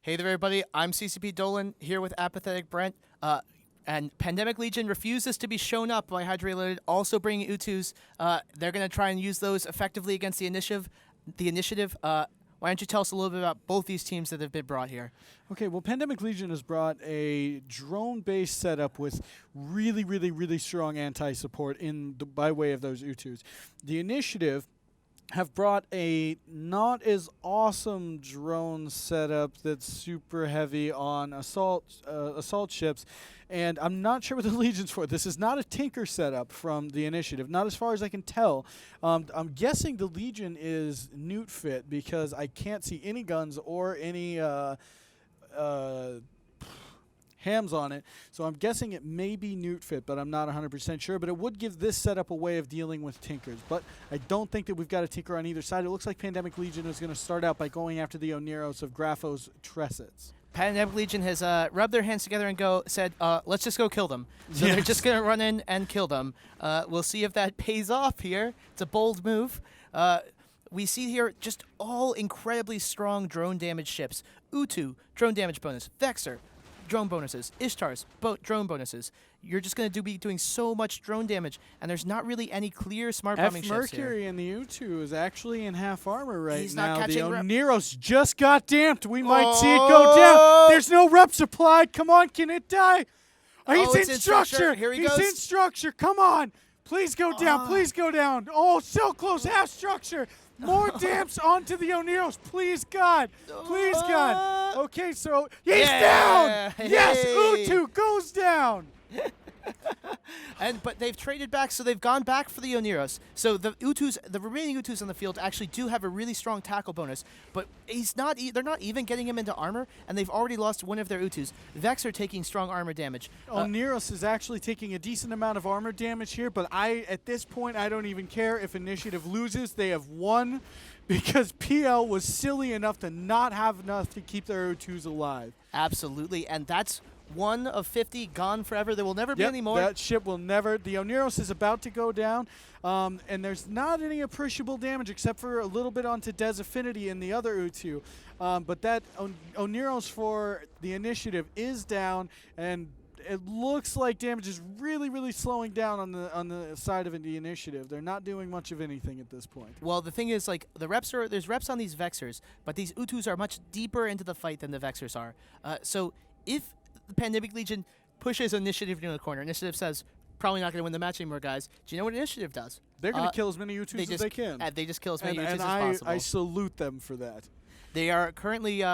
Hey there, everybody. I'm CCP Dolan here with Apathetic Brent. And Pandemic Legion refuses to be shown up by Hydra Reloaded, also bringing Utus. They're going to try and use those effectively against the initiative. Why don't you tell us a little bit about both these teams that have been brought here? Okay, well, Pandemic Legion has brought a drone-based setup with really strong anti-support by way of those Utus. The initiative have brought a not as awesome drone setup that's super heavy on assault ships, and I'm not sure what the Legion's for. This is not a Tinker setup from the initiative, not as far as I can tell. I'm guessing the Legion is Newt fit because I can't see any guns or any hams on it, so I'm guessing it may be Newt fit, but I'm not 100% sure. But it would give this setup a way of dealing with Tinkers. But I don't think that we've got a Tinker on either side. It looks like Pandemic Legion is going to start out by going after the Oneros of Grapho's Tressets. Pandemic Legion has rubbed their hands together and said, let's just go kill them. So Yes. they're just going to run in and kill them. We'll see if that pays off here. It's a bold move. We see here just all incredibly strong drone damage ships. Utu, drone damage bonus. Vexor, drone bonuses. Ishtar's, drone bonuses. You're just going to be doing so much drone damage, and there's not really any clear smart bombing ships here. Mercury and the Utu is actually in half armor right He's now. not The catching Oneros just got damped. We might see it go down. There's no rep supplied. Come on, can it die? He's it's in in structure. structure. Here he He's goes. in structure. Come on. Please go down. Please go down. Oh, so close. Half structure. More damps onto the Oneros. Please, God. Please, God. Okay, so he's down. Yes, Utu goes down. But they've traded back, so they've gone back for the Oneros. So the remaining Utus on the field actually do have a really strong tackle bonus, but they're not even getting him into armor, and they've already lost one of their Utus. Vex are taking strong armor damage. Oneros is actually taking a decent amount of armor damage here, but at this point, I don't even care if Initiative loses. They have won because PL was silly enough to not have enough to keep their Utus alive. Absolutely, and that's one of 50 gone forever. There will never be any more. That ship will never. The Oneros is about to go down, and there's not any appreciable damage except for a little bit onto Des Affinity and the other Utu. But that Oneros for the Initiative is down, and it looks like damage is really slowing down on the side of the Initiative. They're not doing much of anything at this point. Well, the thing is, like, there's reps on these Vexors, but these Utus are much deeper into the fight than the Vexors are. So if the Pandemic Legion pushes Initiative into the corner, Initiative says, probably not going to win the match anymore, guys. Do you know what Initiative does? They're going to kill as many Utus as they can. They just kill as many Utus as I possible. salute them for that. They are currently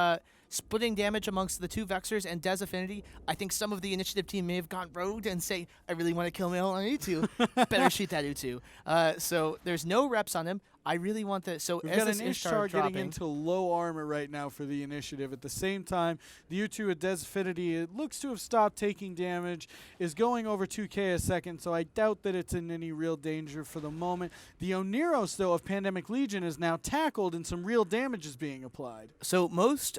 splitting damage amongst the two Vexors and Des Affinity. I think some of the Initiative team may have gone rogue and say, I really want to kill Mail on Utu. Better shoot that Utu. So there's no reps on him. I really want the... So we've as got this an Ishtar Ishtar dropping, getting into low armor right now for the Initiative. At the same time, the U2 at Des Affinity, it looks to have stopped taking damage, is going over 2k a second, so I doubt that it's in any real danger for the moment. The Oneros, though, of Pandemic Legion is now tackled and some real damage is being applied. So most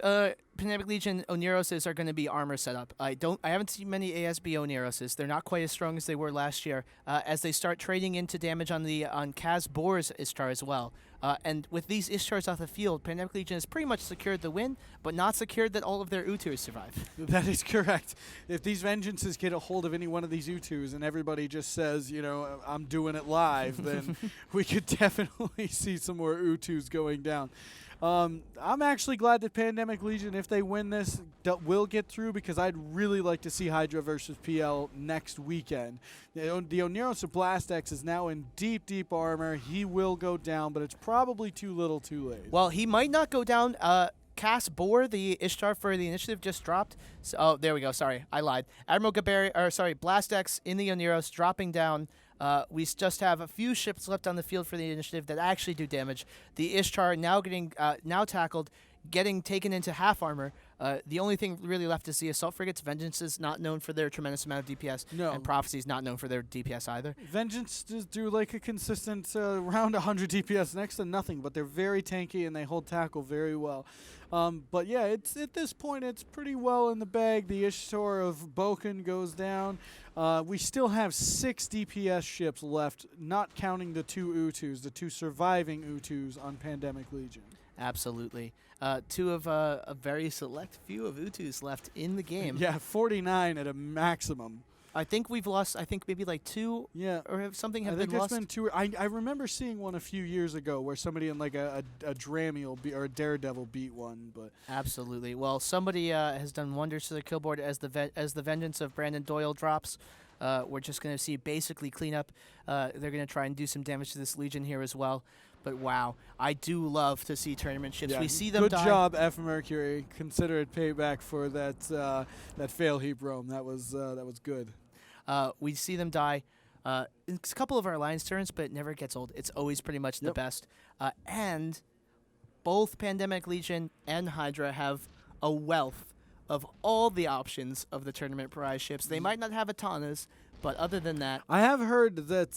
Pandemic Legion Oneroses are going to be armor setup. I haven't seen many ASB Oneroses. They're not quite as strong as they were last year. As they start trading into damage on Kaz Boar's Ishtar as well. And with these Ishtars off the field, Pandemic Legion has pretty much secured the win, but not secured that all of their Utus survive. That is correct. If these Vengeances get a hold of any one of these Utus and everybody just says, you know, I'm doing it live, then we could definitely see some more Utus going down. I'm actually glad that Pandemic Legion, if they win this, will get through, because I'd really like to see Hydra versus PL next weekend. The Oneros of Blastex is now in deep armor. He will go down, but it's probably too little too late. Well, he might not go down. Cass Boar, the Ishtar for the Initiative, just dropped. So, oh, there we go. Sorry, I lied. Admiral Blastex in the Oneros dropping down. We just have a few ships left on the field for the Initiative that actually do damage. The Ishtar now getting tackled, getting taken into half armor. The only thing really left is the Assault Frigates. Vengeance is not known for their tremendous amount of DPS, and Prophecy is not known for their DPS either. Vengeance does do like a consistent around 100 DPS, next to nothing, but they're very tanky and they hold tackle very well. But yeah, it's at this point it's pretty well in the bag. The Ishtar of Boken goes down. We still have 6 DPS ships left, not counting the 2 Utus, the 2 surviving Utus on Pandemic Legion. Absolutely. Two of a very select few of Utus left in the game. Yeah, 49 at a maximum. I think we've lost. I think maybe like two, Yeah. or have something I have think been there's lost. been two. I remember seeing one a few years ago where somebody in like a Dramiel or a Daredevil beat one, but Absolutely. Well, somebody has done wonders to the kill board as the vengeance of Brandon Doyle drops. We're just going to see basically cleanup. They're going to try and do some damage to this Legion here as well. But wow, I do love to see tournament ships. yeah, We see them good die. job, F Mercury. Consider it payback for that that fail heap roam. That was good. We see them die. It's a couple of our Alliance turns, but it never gets old. It's always pretty much the Yep. best. And both Pandemic Legion and Hydra have a wealth of all the options of the tournament prize ships. They might not have Atanas, but other than that, I have heard that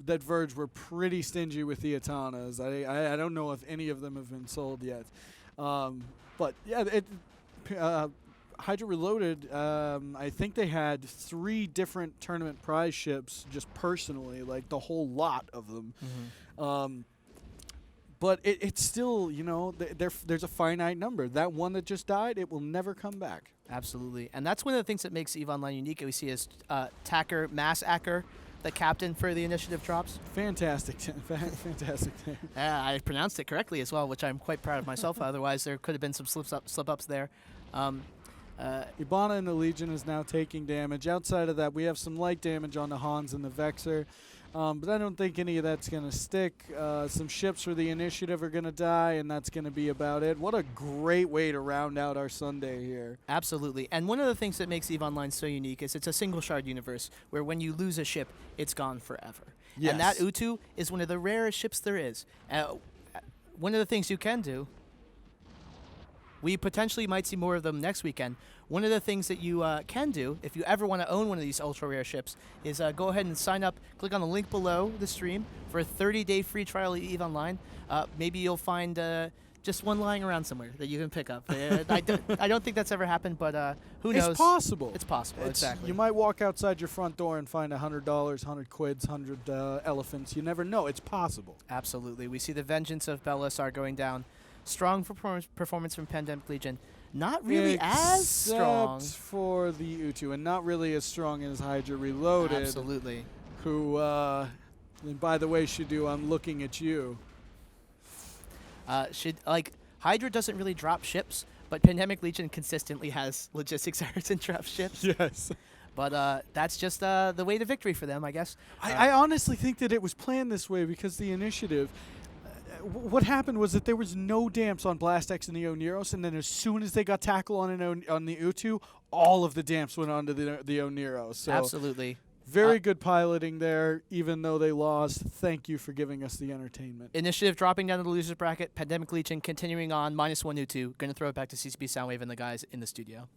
that Verge were pretty stingy with the Atanas. I don't know if any of them have been sold yet, but yeah, Hydra Reloaded. I think they had 3 different tournament prize ships just personally, like the whole lot of them. But it's still, there's a finite number. That one that just died, it will never come back. absolutely. And that's one of the things that makes EVE Online unique. We see as Tacker Massacker, the captain for the initiative, drops. Fantastic, fantastic thing. I pronounced it correctly as well, which I'm quite proud of myself. Otherwise, there could have been some slip-ups there. Ibana and the Legion is now taking damage. Outside of that, we have some light damage on the Hans and the Vexer. But I don't think any of that's going to stick. Some ships for the initiative are going to die, and that's going to be about it. What a great way to round out our Sunday here. Absolutely. And one of the things that makes EVE Online so unique is it's a single shard universe where when you lose a ship, it's gone forever. Yes. And that Utu is one of the rarest ships there is. One of the things you can do, we potentially might see more of them next weekend. One of the things that you can do, if you ever want to own one of these ultra-rare ships, is go ahead and sign up. Click on the link below the stream for a 30-day free trial of EVE Online. Maybe you'll find just one lying around somewhere that you can pick up. I don't think that's ever happened, but who knows? It's possible. It's possible, exactly. You might walk outside your front door and find $100, 100 quids, 100 elephants. You never know. It's possible. Absolutely. We see the vengeance of Belisar going down. Strong performance from Pandemic Legion. Not really as strong. Except for the Utu, and not really as strong as Hydra Reloaded. Absolutely. Who, and by the way, Shadu, I'm looking at you. Hydra doesn't really drop ships, but Pandemic Legion consistently has logistics errors and drop ships. Yes. But that's just the way to victory for them, I guess. I honestly think that it was planned this way because the initiative. What happened was that there was no damps on Blastex and the Oneros, and then as soon as they got tackle on the Utu, all of the damps went onto the Oneros. So Absolutely. very good piloting there, even though they lost. Thank you for giving us the entertainment. Initiative dropping down to the losers bracket. Pandemic Legion continuing on, -1 Utu. Going to throw it back to CCP Soundwave and the guys in the studio.